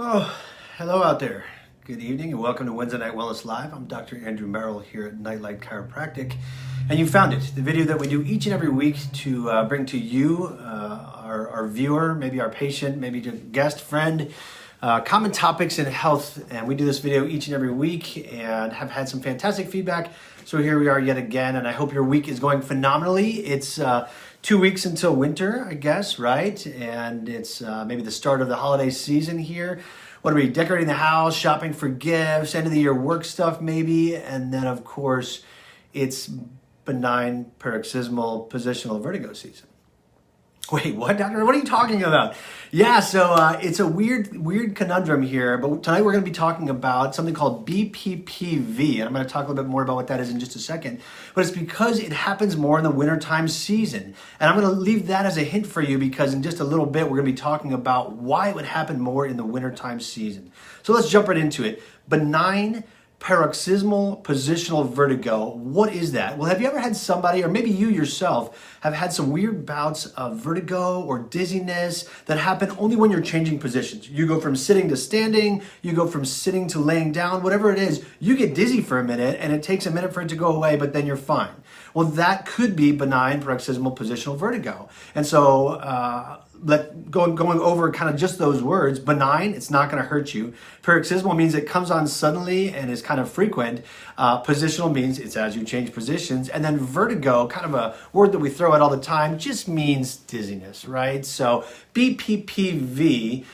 Oh, hello out there. Good evening and welcome to Wednesday Night Wellness Live. I'm Dr. Andrew Merrill here at Nightlight Chiropractic. And you found it, the video that we do each and every week to bring to you, our viewer, maybe our patient, maybe your guest, friend, common topics in health. And we do this video each and every week and have had some fantastic feedback. So here we are yet again, and I hope your week is going phenomenally. It's 2 weeks until winter, I guess, right? And it's maybe the start of the holiday season here. What are we, decorating the house, shopping for gifts, end of the year work stuff maybe, and then of course it's benign paroxysmal positional vertigo season. Wait, what, doctor? What are you talking about? Yeah, so it's a weird conundrum here, but tonight we're going to be talking about something called BPPV, and I'm going to talk a little bit more about what that is in just a second, but it's because it happens more in the wintertime season, and I'm going to leave that as a hint for you because in just a little bit we're going to be talking about why it would happen more in the wintertime season. So let's jump right into it. Benign paroxysmal positional vertigo. What is that? Well, have you ever had somebody, or maybe you yourself, have had some weird bouts of vertigo or dizziness that happen only when you're changing positions? You go from sitting to standing, you go from sitting to laying down, whatever it is, you get dizzy for a minute and it takes a minute for it to go away, but then you're fine. Well, that could be benign paroxysmal positional vertigo. And so, going over kind of just those words, benign, it's not going to hurt you. Paroxysmal means it comes on suddenly and is kind of frequent. Positional means it's as you change positions. And then vertigo, kind of a word that we throw out all the time, just means dizziness, right? So BPPV,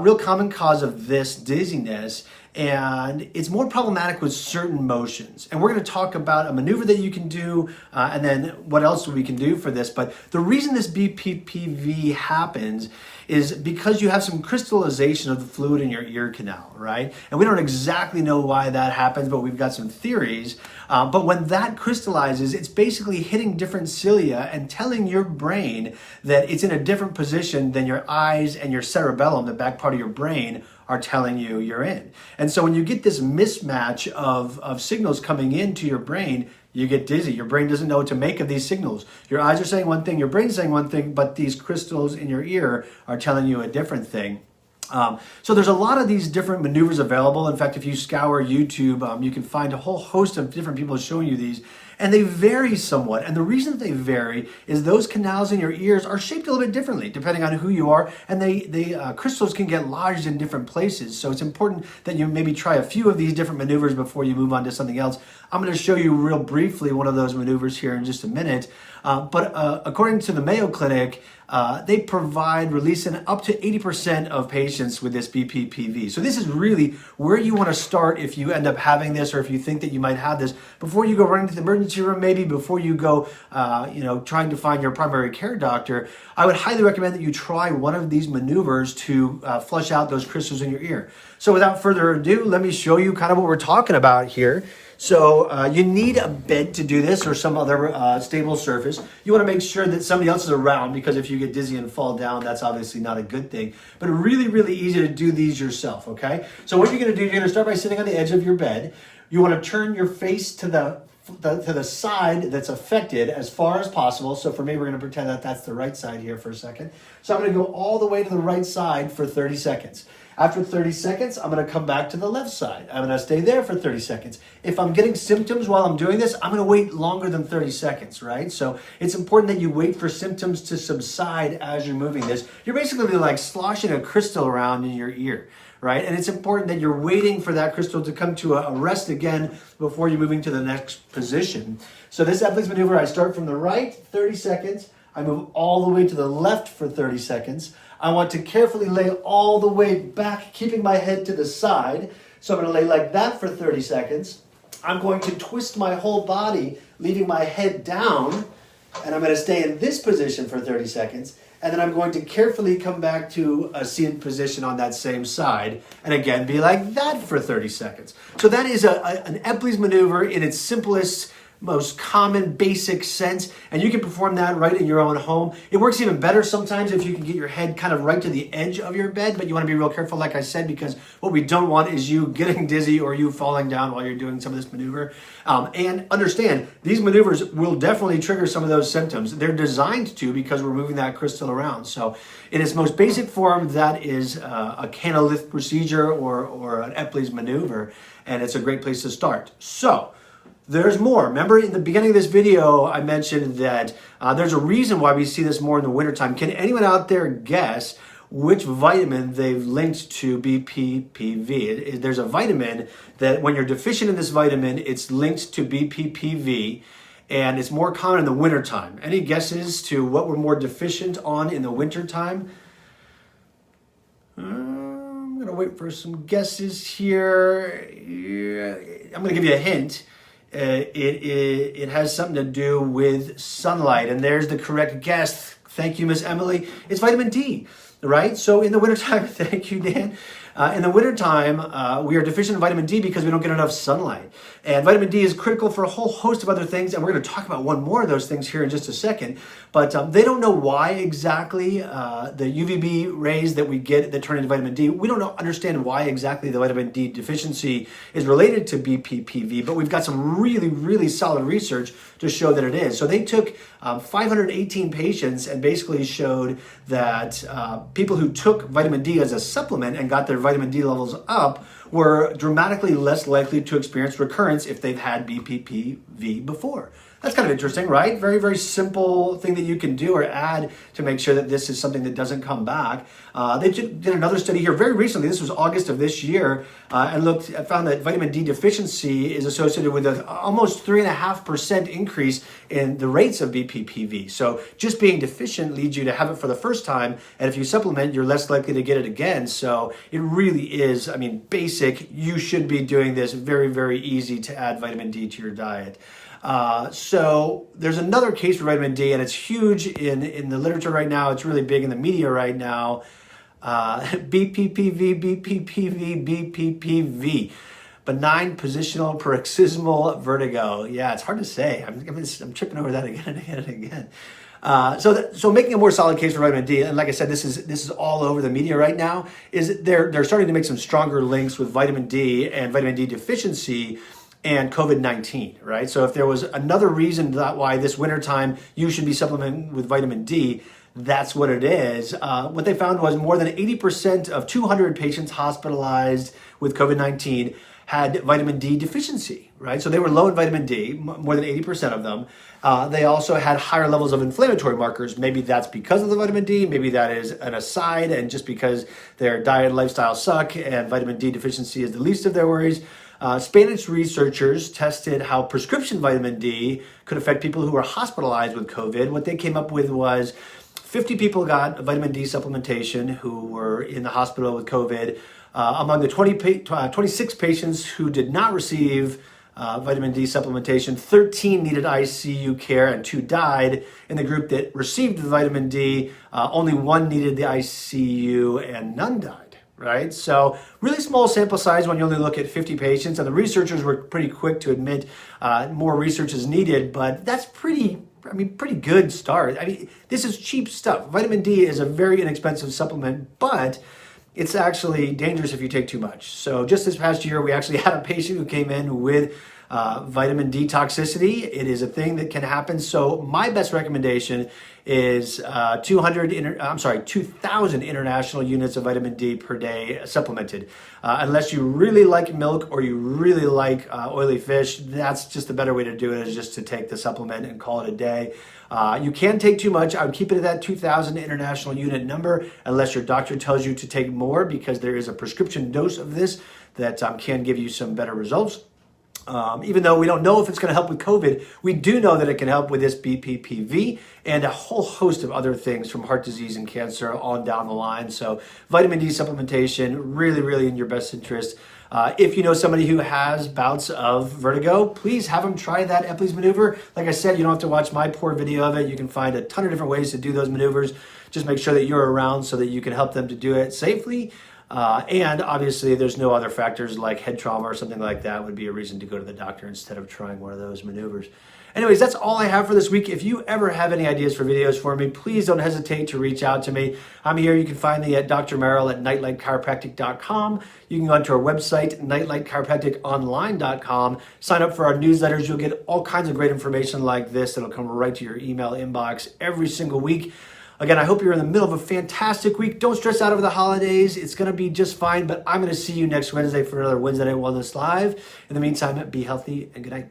real common cause of this dizziness, and it's more problematic with certain motions. And we're going to talk about a maneuver that you can do and then what else we can do for this. But the reason this BPPV happens is because you have some crystallization of the fluid in your ear canal, right? And we don't exactly know why that happens, but we've got some theories. But when that crystallizes, it's basically hitting different cilia and telling your brain that it's in a different position than your eyes and your cerebellum, the back part of your brain, are telling you you're in. And so when you get this mismatch of signals coming into your brain, you get dizzy. Your brain doesn't know what to make of these signals. Your eyes are saying one thing, your brain's saying one thing, but these crystals in your ear are telling you a different thing. So there's a lot of these different maneuvers available. In fact, if you scour YouTube, you can find a whole host of different people showing you these, and they vary somewhat. And the reason that they vary is those canals in your ears are shaped a little bit differently depending on who you are, and the crystals can get lodged in different places. So it's important that you maybe try a few of these different maneuvers before you move on to something else. I'm going to show you real briefly one of those maneuvers here in just a minute. But according to the Mayo Clinic, they provide release in up to 80% of patients with this BPPV. So this is really where you want to start if you end up having this, or if you think that you might have this, before you go running to the emergency room, maybe before you go, trying to find your primary care doctor. I would highly recommend that you try one of these maneuvers to flush out those crystals in your ear. So without further ado, let me show you kind of what we're talking about here. So you need a bed to do this or some other stable surface. You want to make sure that somebody else is around, because if you get dizzy and fall down, that's obviously not a good thing. But really, really easy to do these yourself, okay? So what you're going to do, you're going to start by sitting on the edge of your bed. You want to turn your face to the side that's affected as far as possible. So for me, we're going to pretend that that's the right side here for a second. So I'm going to go all the way to the right side for 30 seconds. After 30 seconds, I'm going to come back to the left side. I'm going to stay there for 30 seconds. If I'm getting symptoms while I'm doing this, I'm going to wait longer than 30 seconds, right? So it's important that you wait for symptoms to subside as you're moving this. You're basically like sloshing a crystal around in your ear, right? And it's important that you're waiting for that crystal to come to a rest again before you're moving to the next position. So this Epley's maneuver, I start from the right, 30 seconds. I move all the way to the left for 30 seconds. I want to carefully lay all the way back, keeping my head to the side. So I'm going to lay like that for 30 seconds. I'm going to twist my whole body, leaving my head down, and I'm going to stay in this position for 30 seconds. And then I'm going to carefully come back to a seated position on that same side, and again be like that for 30 seconds. So that is an Epley's maneuver in its simplest most common basic sense, and you can perform that right in your own home. It works even better sometimes if you can get your head kind of right to the edge of your bed, but you want to be real careful, like I said, because what we don't want is you getting dizzy or you falling down while you're doing some of this maneuver. And understand, these maneuvers will definitely trigger some of those symptoms. They're designed to, because we're moving that crystal around. So in its most basic form, that is a canalith procedure or an Epley's maneuver, and it's a great place to start. So there's more. Remember in the beginning of this video, I mentioned that there's a reason why we see this more in the wintertime. Can anyone out there guess which vitamin they've linked to BPPV? There's a vitamin that when you're deficient in this vitamin, it's linked to BPPV, and it's more common in the wintertime. Any guesses to what we're more deficient on in the wintertime? I'm going to wait for some guesses here. I'm going to give you a hint. It has something to do with sunlight, and there's the correct guess. Thank you, Miss Emily. It's vitamin D, right? So in the wintertime, thank you, Dan. In the wintertime, we are deficient in vitamin D because we don't get enough sunlight. And vitamin D is critical for a whole host of other things, and we're going to talk about one more of those things here in just a second. But they don't know why exactly the UVB rays that we get that turn into vitamin D, we don't understand why exactly the vitamin D deficiency is related to BPPV, but we've got some really, really solid research to show that it is. So they took 518 patients and basically showed that people who took vitamin D as a supplement and got their vitamin D levels up were dramatically less likely to experience recurrence if they've had BPPV before. That's kind of interesting, right? Very, very simple thing that you can do or add to make sure that this is something that doesn't come back. They did another study here very recently. This was August of this year, and found that vitamin D deficiency is associated with an almost 3.5% increase in the rates of BPPV. So just being deficient leads you to have it for the first time, and if you supplement, you're less likely to get it again. So it really is, I mean, basic. You should be doing this. Very, very easy to add vitamin D to your diet. So there's another case for vitamin D, and it's huge in the literature right now. It's really big in the media right now. BPPV, BPPV, BPPV. Benign positional paroxysmal vertigo. Yeah, it's hard to say. I'm tripping over that again and again and again. So making a more solid case for vitamin D, and like I said, this is all over the media right now, is they're starting to make some stronger links with vitamin D and vitamin D deficiency and COVID-19, right? So if there was another reason why this wintertime you should be supplementing with vitamin D, that's what it is. What they found was more than 80% of 200 patients hospitalized with COVID-19 had vitamin D deficiency, right? So they were low in vitamin D, more than 80% of them. They also had higher levels of inflammatory markers. Maybe that's because of the vitamin D, maybe that is an aside, and just because their diet and lifestyle suck and vitamin D deficiency is the least of their worries. Spanish researchers tested how prescription vitamin D could affect people who were hospitalized with COVID. What they came up with was 50 people got vitamin D supplementation who were in the hospital with COVID. Among the 26 patients who did not receive vitamin D supplementation, 13 needed ICU care and 2 died. In the group that received the vitamin D, only 1 needed the ICU and none died. Right? So really small sample size when you only look at 50 patients, and the researchers were pretty quick to admit more research is needed, but that's pretty good start. I mean, this is cheap stuff. Vitamin D is a very inexpensive supplement, but it's actually dangerous if you take too much. So just this past year, we actually had a patient who came in with vitamin D toxicity. It is a thing that can happen. So my best recommendation is 2,000 international units of vitamin D per day supplemented. Unless you really like milk or you really like oily fish, that's just a better way to do it, is just to take the supplement and call it a day. You can take too much. I would keep it at that 2,000 international unit number unless your doctor tells you to take more, because there is a prescription dose of this that can give you some better results. Even though we don't know if it's going to help with COVID, we do know that it can help with this BPPV and a whole host of other things, from heart disease and cancer on down the line. So vitamin D supplementation, really, really in your best interest. If you know somebody who has bouts of vertigo, please have them try that Epley's maneuver. Like I said, you don't have to watch my poor video of it. You can find a ton of different ways to do those maneuvers. Just make sure that you're around so that you can help them to do it safely. And obviously there's no other factors like head trauma or something like that would be a reason to go to the doctor instead of trying one of those maneuvers. Anyways, that's all I have for this week. If you ever have any ideas for videos for me, please don't hesitate to reach out to me. I'm here. You can find me at Dr. Merrill at nightlightchiropractic.com. You can go onto our website, nightlightchiropracticonline.com. Sign up for our newsletters. You'll get all kinds of great information like this that'll come right to your email inbox every single week. Again, I hope you're in the middle of a fantastic week. Don't stress out over the holidays. It's going to be just fine, but I'm going to see you next Wednesday for another Wednesday Night Wellness Live. In the meantime, be healthy and good night.